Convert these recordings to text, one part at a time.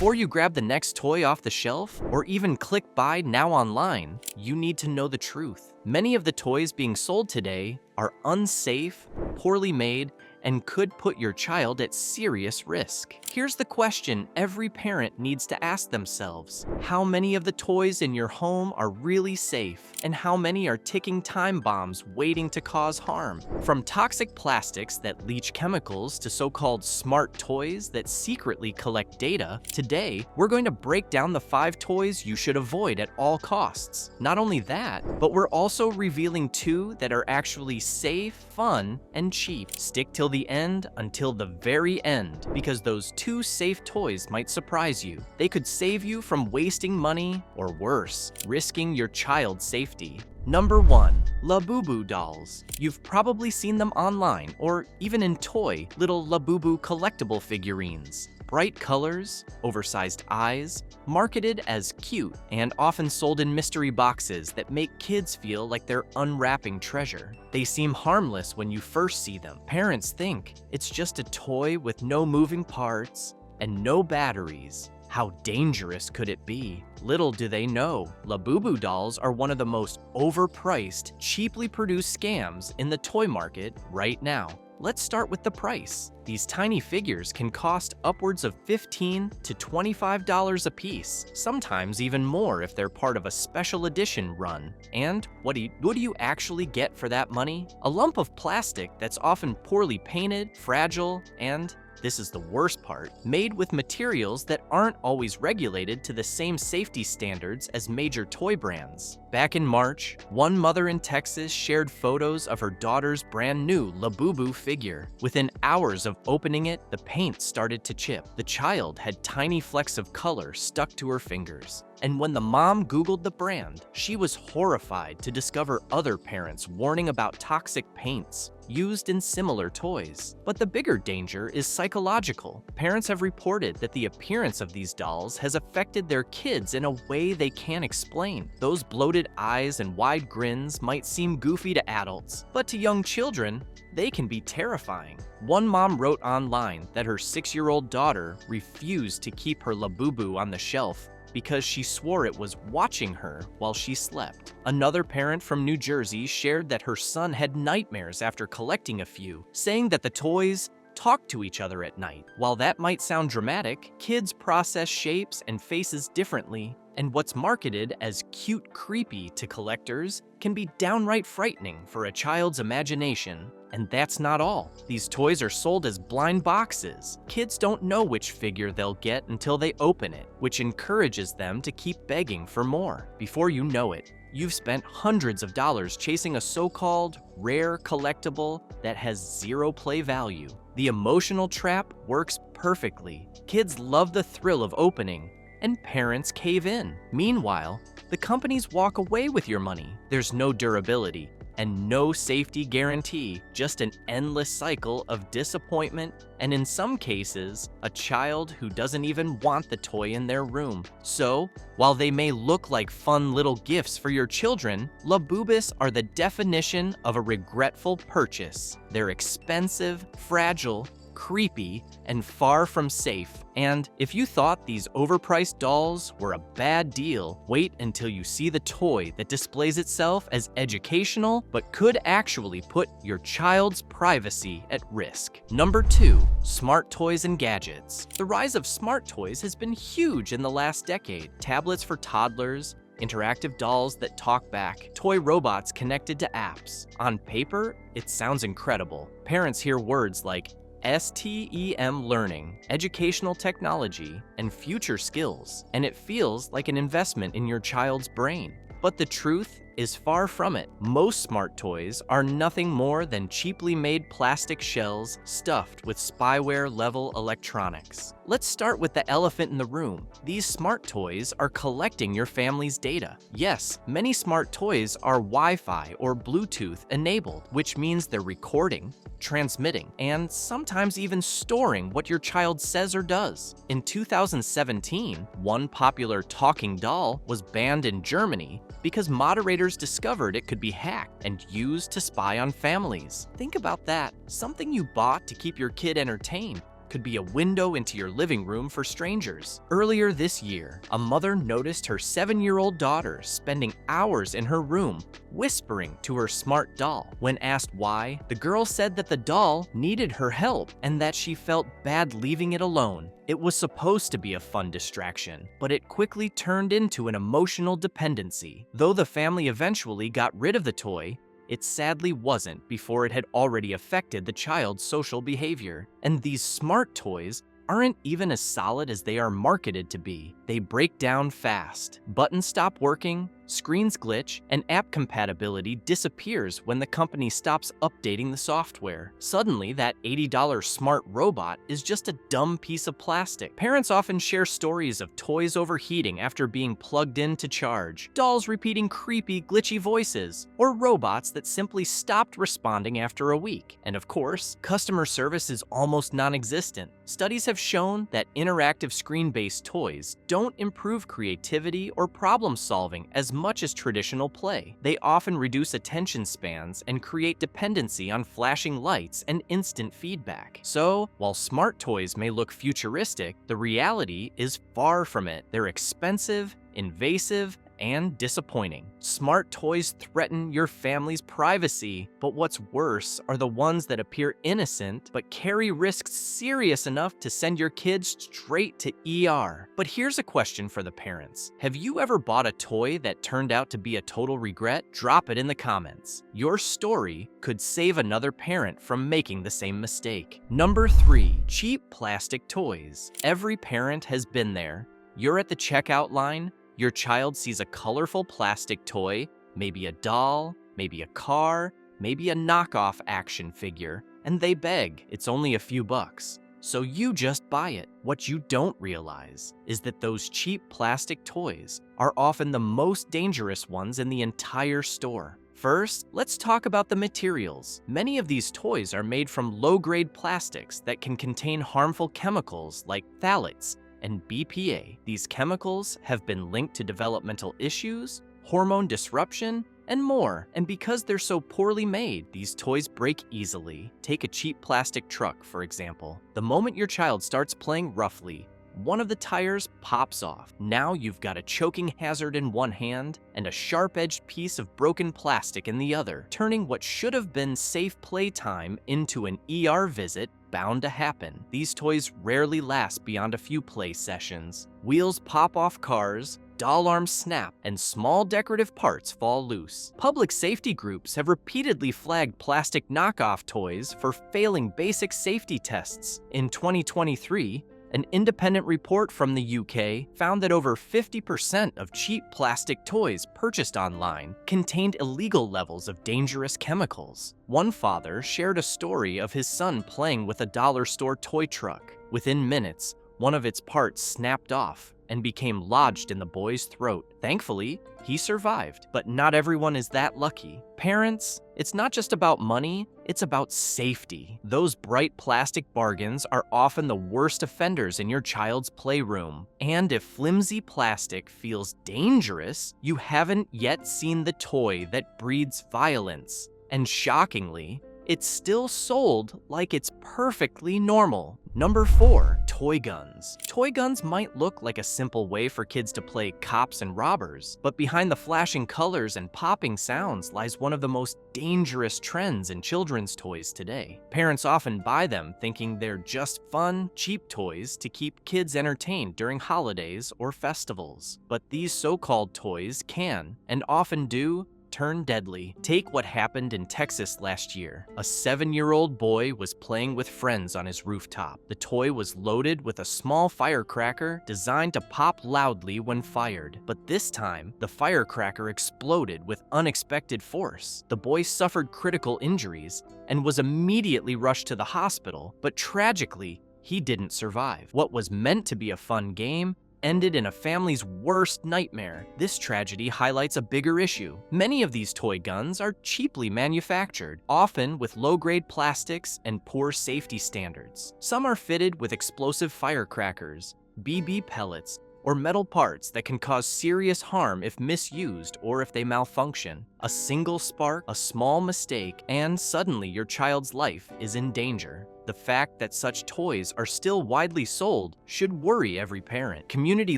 Before you grab the next toy off the shelf, or even click buy now online, you need to know the truth. Many of the toys being sold today are unsafe, poorly made, and could put your child at serious risk. Here's the question every parent needs to ask themselves. How many of the toys in your home are really safe, and how many are ticking time bombs waiting to cause harm? From toxic plastics that leach chemicals to so-called smart toys that secretly collect data, today we're going to break down the 5 toys you should avoid at all costs. Not only that, but we're also revealing 2 that are actually safe, fun, and cheap. Stick till the end until the very end, because those 2 safe toys might surprise you. They could save you from wasting money, or worse, risking your child's safety. Number 1. Labubu dolls. You've probably seen them online or even in toy, little Labubu collectible figurines. Bright colors, oversized eyes, marketed as cute, and often sold in mystery boxes that make kids feel like they're unwrapping treasure. They seem harmless when you first see them. Parents think it's just a toy with no moving parts and no batteries. How dangerous could it be? Little do they know, Labubu dolls are one of the most overpriced, cheaply produced scams in the toy market right now. Let's start with the price. These tiny figures can cost upwards of $15 to $25 a piece, sometimes even more if they're part of a special edition run. And what do you actually get for that money? A lump of plastic that's often poorly painted, fragile, and this is the worst part, made with materials that aren't always regulated to the same safety standards as major toy brands. Back in March, one mother in Texas shared photos of her daughter's brand new Labubu figure. Within hours of opening it, the paint started to chip. The child had tiny flecks of color stuck to her fingers. And when the mom Googled the brand, she was horrified to discover other parents warning about toxic paints used in similar toys. But the bigger danger is psychological. Parents have reported that the appearance of these dolls has affected their kids in a way they can't explain. Those bloated eyes and wide grins might seem goofy to adults, but to young children, they can be terrifying. One mom wrote online that her 6-year-old daughter refused to keep her Labubu on the shelf because she swore it was watching her while she slept. Another parent from New Jersey shared that her son had nightmares after collecting a few, saying that the toys talk to each other at night. While that might sound dramatic, kids process shapes and faces differently, and what's marketed as cute creepy to collectors can be downright frightening for a child's imagination. And that's not all. These toys are sold as blind boxes. Kids don't know which figure they'll get until they open it, which encourages them to keep begging for more. Before you know it, you've spent hundreds of dollars chasing a so-called rare collectible that has zero play value. The emotional trap works perfectly. Kids love the thrill of opening, and parents cave in. Meanwhile, the companies walk away with your money. There's no durability and no safety guarantee, just an endless cycle of disappointment and, in some cases, a child who doesn't even want the toy in their room. So, while they may look like fun little gifts for your children, Labubus are the definition of a regretful purchase. They're expensive, fragile, creepy, and far from safe. And if you thought these overpriced dolls were a bad deal, wait until you see the toy that displays itself as educational but could actually put your child's privacy at risk. Number 2. Smart toys and gadgets. The rise of smart toys has been huge in the last decade. Tablets for toddlers, interactive dolls that talk back, toy robots connected to apps. On paper, it sounds incredible. Parents hear words like STEM learning, educational technology, and future skills, and it feels like an investment in your child's brain. But the truth is far from it. Most smart toys are nothing more than cheaply made plastic shells stuffed with spyware-level electronics. Let's start with the elephant in the room. These smart toys are collecting your family's data. Yes, many smart toys are Wi-Fi or Bluetooth enabled, which means they're recording, transmitting, and sometimes even storing what your child says or does. In 2017, one popular talking doll was banned in Germany because moderators discovered it could be hacked and used to spy on families. Think about that. Something you bought to keep your kid entertained could be a window into your living room for strangers. Earlier this year, a mother noticed her 7-year-old daughter spending hours in her room whispering to her smart doll. When asked why, the girl said that the doll needed her help and that she felt bad leaving it alone. It was supposed to be a fun distraction, but it quickly turned into an emotional dependency. Though the family eventually got rid of the toy, it sadly wasn't before it had already affected the child's social behavior. And these smart toys aren't even as solid as they are marketed to be. They break down fast. Buttons stop working, screens glitch, and app compatibility disappears when the company stops updating the software. Suddenly, that $80 smart robot is just a dumb piece of plastic. Parents often share stories of toys overheating after being plugged in to charge, dolls repeating creepy, glitchy voices, or robots that simply stopped responding after a week. And of course, customer service is almost non-existent. Studies have shown that interactive screen-based toys don't improve creativity or problem-solving as much as traditional play. They often reduce attention spans and create dependency on flashing lights and instant feedback. So, while smart toys may look futuristic, the reality is far from it. They're expensive, invasive, and disappointing. Smart toys threaten your family's privacy, but what's worse are the ones that appear innocent but carry risks serious enough to send your kids straight to ER. But here's a question for the parents. Have you ever bought a toy that turned out to be a total regret? Drop it in the comments. Your story could save another parent from making the same mistake. Number 3, cheap plastic toys. Every parent has been there. You're at the checkout line, your child sees a colorful plastic toy, maybe a doll, maybe a car, maybe a knockoff action figure, and they beg. It's only a few bucks. So you just buy it. What you don't realize is that those cheap plastic toys are often the most dangerous ones in the entire store. First, let's talk about the materials. Many of these toys are made from low-grade plastics that can contain harmful chemicals like phthalates and BPA. These chemicals have been linked to developmental issues, hormone disruption, and more. And because they're so poorly made, these toys break easily. Take a cheap plastic truck, for example. The moment your child starts playing roughly, one of the tires pops off. Now you've got a choking hazard in one hand and a sharp-edged piece of broken plastic in the other, turning what should have been safe playtime into an ER visit bound to happen. These toys rarely last beyond a few play sessions. Wheels pop off cars, doll arms snap, and small decorative parts fall loose. Public safety groups have repeatedly flagged plastic knockoff toys for failing basic safety tests. In 2023, an independent report from the UK found that over 50% of cheap plastic toys purchased online contained illegal levels of dangerous chemicals. One father shared a story of his son playing with a dollar store toy truck. Within minutes, one of its parts snapped off and became lodged in the boy's throat. Thankfully, he survived, but not everyone is that lucky. Parents, it's not just about money, it's about safety. Those bright plastic bargains are often the worst offenders in your child's playroom. And if flimsy plastic feels dangerous, you haven't yet seen the toy that breeds violence. And shockingly, it's still sold like it's perfectly normal. Number 4, toy guns. Toy guns might look like a simple way for kids to play cops and robbers, but behind the flashing colors and popping sounds lies one of the most dangerous trends in children's toys today. Parents often buy them thinking they're just fun, cheap toys to keep kids entertained during holidays or festivals. But these so-called toys can, and often do, turn deadly. Take what happened in Texas last year. A 7-year-old boy was playing with friends on his rooftop. The toy was loaded with a small firecracker designed to pop loudly when fired. But this time, the firecracker exploded with unexpected force. The boy suffered critical injuries and was immediately rushed to the hospital, but tragically, he didn't survive. What was meant to be a fun game ended in a family's worst nightmare. This tragedy highlights a bigger issue. Many of these toy guns are cheaply manufactured, often with low-grade plastics and poor safety standards. Some are fitted with explosive firecrackers, BB pellets, or metal parts that can cause serious harm if misused or if they malfunction. A single spark, a small mistake, and suddenly your child's life is in danger. The fact that such toys are still widely sold should worry every parent. Community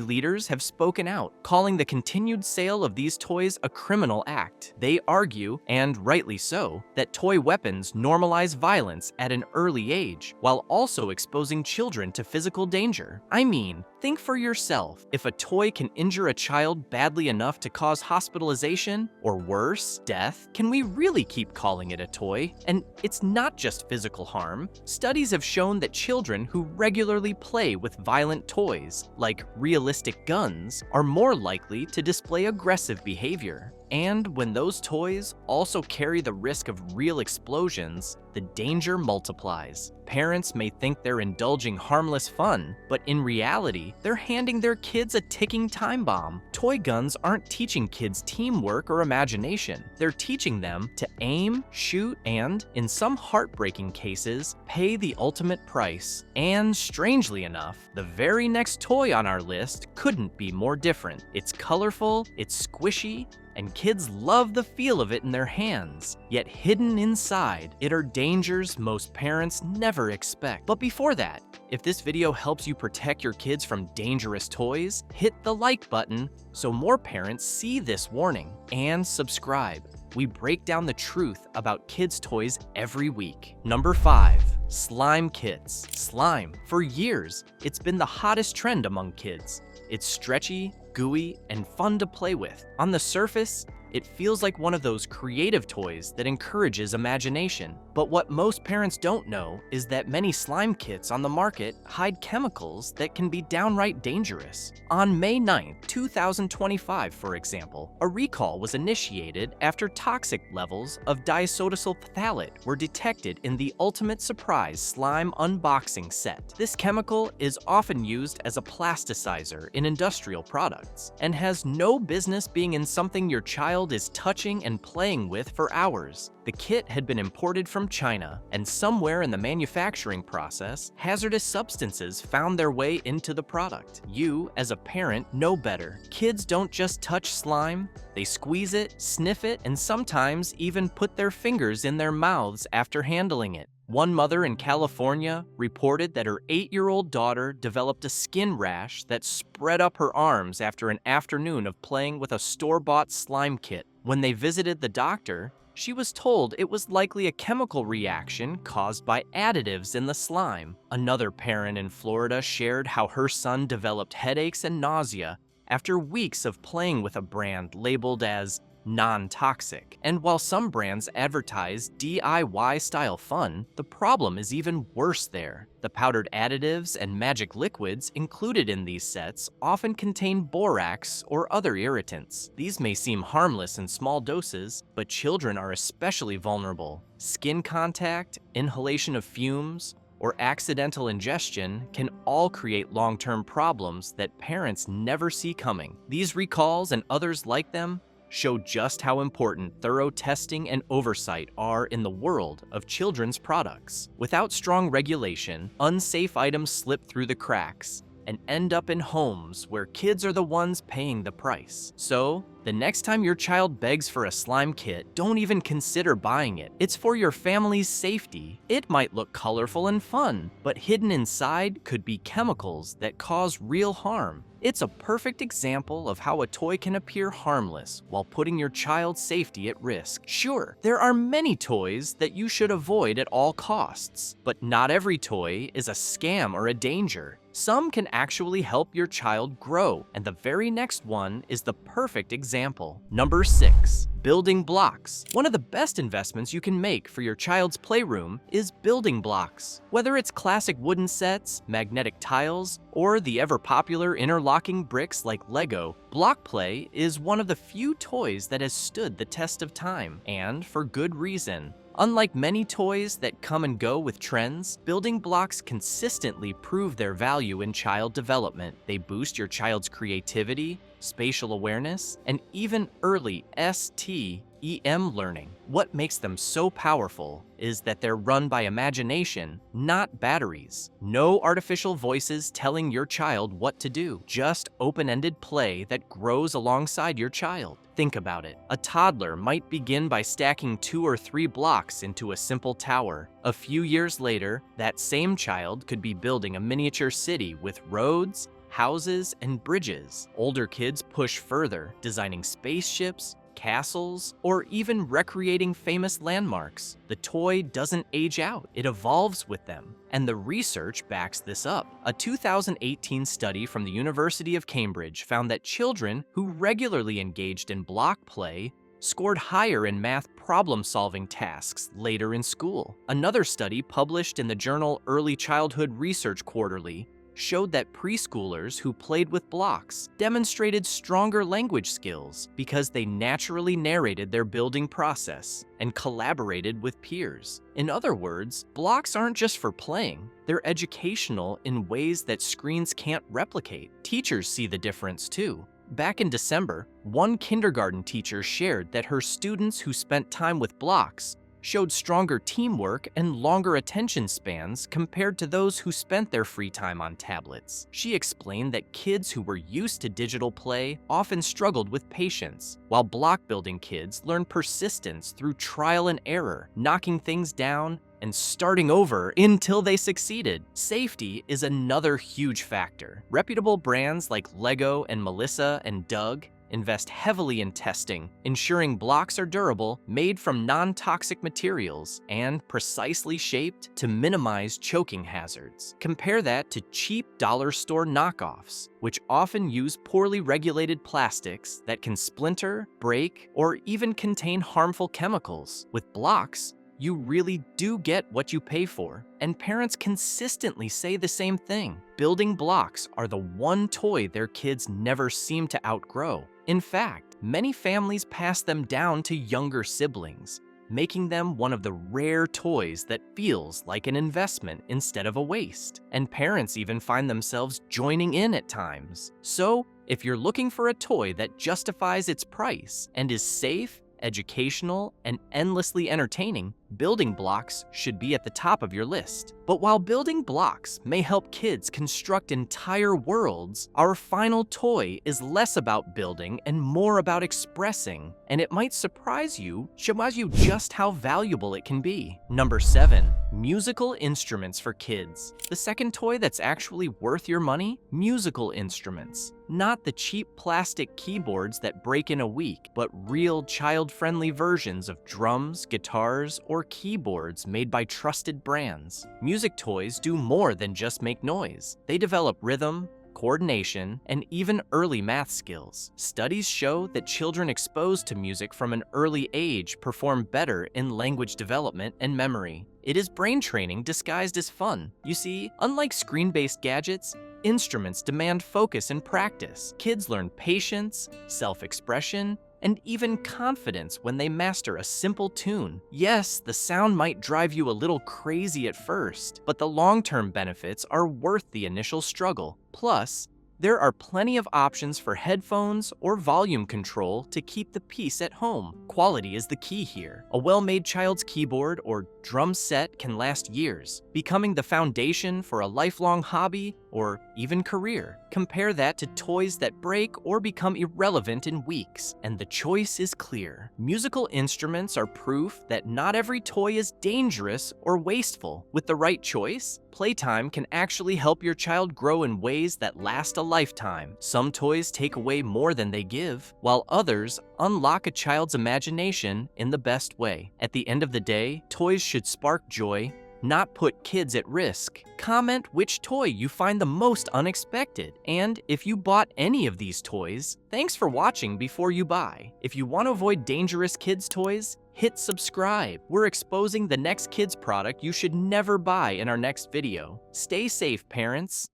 leaders have spoken out, calling the continued sale of these toys a criminal act. They argue, and rightly so, that toy weapons normalize violence at an early age, while also exposing children to physical danger. I mean, think for yourself. If a toy can injure a child badly enough to cause hospitalization, or worse, death, can we really keep calling it a toy? And it's not just physical harm. Studies have shown that children who regularly play with violent toys, like realistic guns, are more likely to display aggressive behavior. And when those toys also carry the risk of real explosions, the danger multiplies. Parents may think they're indulging harmless fun, but in reality, they're handing their kids a ticking time bomb. Toy guns aren't teaching kids teamwork or imagination. They're teaching them to aim, shoot, and, in some heartbreaking cases, pay the ultimate price. And strangely enough, the very next toy on our list couldn't be more different. It's colorful, it's squishy, and kids love the feel of it in their hands. Yet hidden inside, it are dangers most parents never expect. But before that, if this video helps you protect your kids from dangerous toys, hit the like button so more parents see this warning, and subscribe. We break down the truth about kids' toys every week. Number 5. Slime kits. Slime. For years, it's been the hottest trend among kids. It's stretchy, gooey, and fun to play with. On the surface, it feels like one of those creative toys that encourages imagination. But what most parents don't know is that many slime kits on the market hide chemicals that can be downright dangerous. On May 9, 2025, for example, a recall was initiated after toxic levels of diacetyl phthalate were detected in the Ultimate Surprise slime unboxing set. This chemical is often used as a plasticizer in industrial products and has no business being in something your child is touching and playing with for hours. The kit had been imported from China, and somewhere in the manufacturing process, hazardous substances found their way into the product. You, as a parent, know better. Kids don't just touch slime, they squeeze it, sniff it, and sometimes even put their fingers in their mouths after handling it. One mother in California reported that her 8-year-old daughter developed a skin rash that spread up her arms after an afternoon of playing with a store-bought slime kit. When they visited the doctor, she was told it was likely a chemical reaction caused by additives in the slime. Another parent in Florida shared how her son developed headaches and nausea after weeks of playing with a brand labeled as non-toxic. And while some brands advertise DIY-style fun, the problem is even worse there. The powdered additives and magic liquids included in these sets often contain borax or other irritants. These may seem harmless in small doses, but children are especially vulnerable. Skin contact, inhalation of fumes, or accidental ingestion can all create long-term problems that parents never see coming. These recalls and others like them show just how important thorough testing and oversight are in the world of children's products. Without strong regulation, unsafe items slip through the cracks and end up in homes where kids are the ones paying the price. So, the next time your child begs for a slime kit, don't even consider buying it. It's for your family's safety. It might look colorful and fun, but hidden inside could be chemicals that cause real harm. It's a perfect example of how a toy can appear harmless while putting your child's safety at risk. Sure, there are many toys that you should avoid at all costs, but not every toy is a scam or a danger. Some can actually help your child grow, and the very next one is the perfect example. Number 6. Building blocks. One of the best investments you can make for your child's playroom is building blocks. Whether it's classic wooden sets, magnetic tiles, or the ever-popular interlocking bricks like Lego, block play is one of the few toys that has stood the test of time, and for good reason. Unlike many toys that come and go with trends, building blocks consistently prove their value in child development. They boost your child's creativity, spatial awareness, and even early STEM EM learning. What makes them so powerful is that they're run by imagination, not batteries. No artificial voices telling your child what to do, just open-ended play that grows alongside your child. Think about it. A toddler might begin by stacking 2 or 3 blocks into a simple tower. A few years later, that same child could be building a miniature city with roads, houses, and bridges. Older kids push further, designing spaceships, castles, or even recreating famous landmarks. The toy doesn't age out, it evolves with them. And the research backs this up. A 2018 study from the University of Cambridge found that children who regularly engaged in block play scored higher in math problem-solving tasks later in school. Another study published in the journal Early Childhood Research Quarterly showed that preschoolers who played with blocks demonstrated stronger language skills because they naturally narrated their building process and collaborated with peers. In other words, blocks aren't just for playing, they're educational in ways that screens can't replicate. Teachers see the difference too. Back in December, one kindergarten teacher shared that her students who spent time with blocks showed stronger teamwork and longer attention spans compared to those who spent their free time on tablets. She explained that kids who were used to digital play often struggled with patience, while block-building kids learned persistence through trial and error, knocking things down and starting over until they succeeded. Safety is another huge factor. Reputable brands like Lego and Melissa and Doug invest heavily in testing, ensuring blocks are durable, made from non-toxic materials, and precisely shaped to minimize choking hazards. Compare that to cheap dollar store knockoffs, which often use poorly regulated plastics that can splinter, break, or even contain harmful chemicals. With blocks, you really do get what you pay for, and parents consistently say the same thing. Building blocks are the one toy their kids never seem to outgrow. In fact, many families pass them down to younger siblings, making them one of the rare toys that feels like an investment instead of a waste. And parents even find themselves joining in at times. So, if you're looking for a toy that justifies its price and is safe, educational, and endlessly entertaining, building blocks should be at the top of your list. But while building blocks may help kids construct entire worlds, our final toy is less about building and more about expressing, and it might surprise you, show you just how valuable it can be. Number 7. Musical instruments for kids. The second toy that's actually worth your money? Musical instruments. Not the cheap plastic keyboards that break in a week, but real child-friendly versions of drums, guitars, or keyboards made by trusted brands. Music toys do more than just make noise. They develop rhythm, coordination, and even early math skills. Studies show that children exposed to music from an early age perform better in language development and memory. It is brain training disguised as fun. You see, unlike screen-based gadgets, instruments demand focus and practice. Kids learn patience, self-expression, and even confidence when they master a simple tune. Yes, the sound might drive you a little crazy at first, but the long-term benefits are worth the initial struggle. Plus, there are plenty of options for headphones or volume control to keep the peace at home. Quality is the key here. A well-made child's keyboard or drum set can last years, becoming the foundation for a lifelong hobby or even career. Compare that to toys that break or become irrelevant in weeks, and the choice is clear. Musical instruments are proof that not every toy is dangerous or wasteful. With the right choice, playtime can actually help your child grow in ways that last a lifetime. Some toys take away more than they give, while others unlock a child's imagination in the best way. At the end of the day, toys should spark joy, not put kids at risk. Comment which toy you find the most unexpected. And if you bought any of these toys, thanks for watching before you buy. If you want to avoid dangerous kids' toys, hit subscribe. We're exposing the next kids product you should never buy in our next video. Stay safe, parents.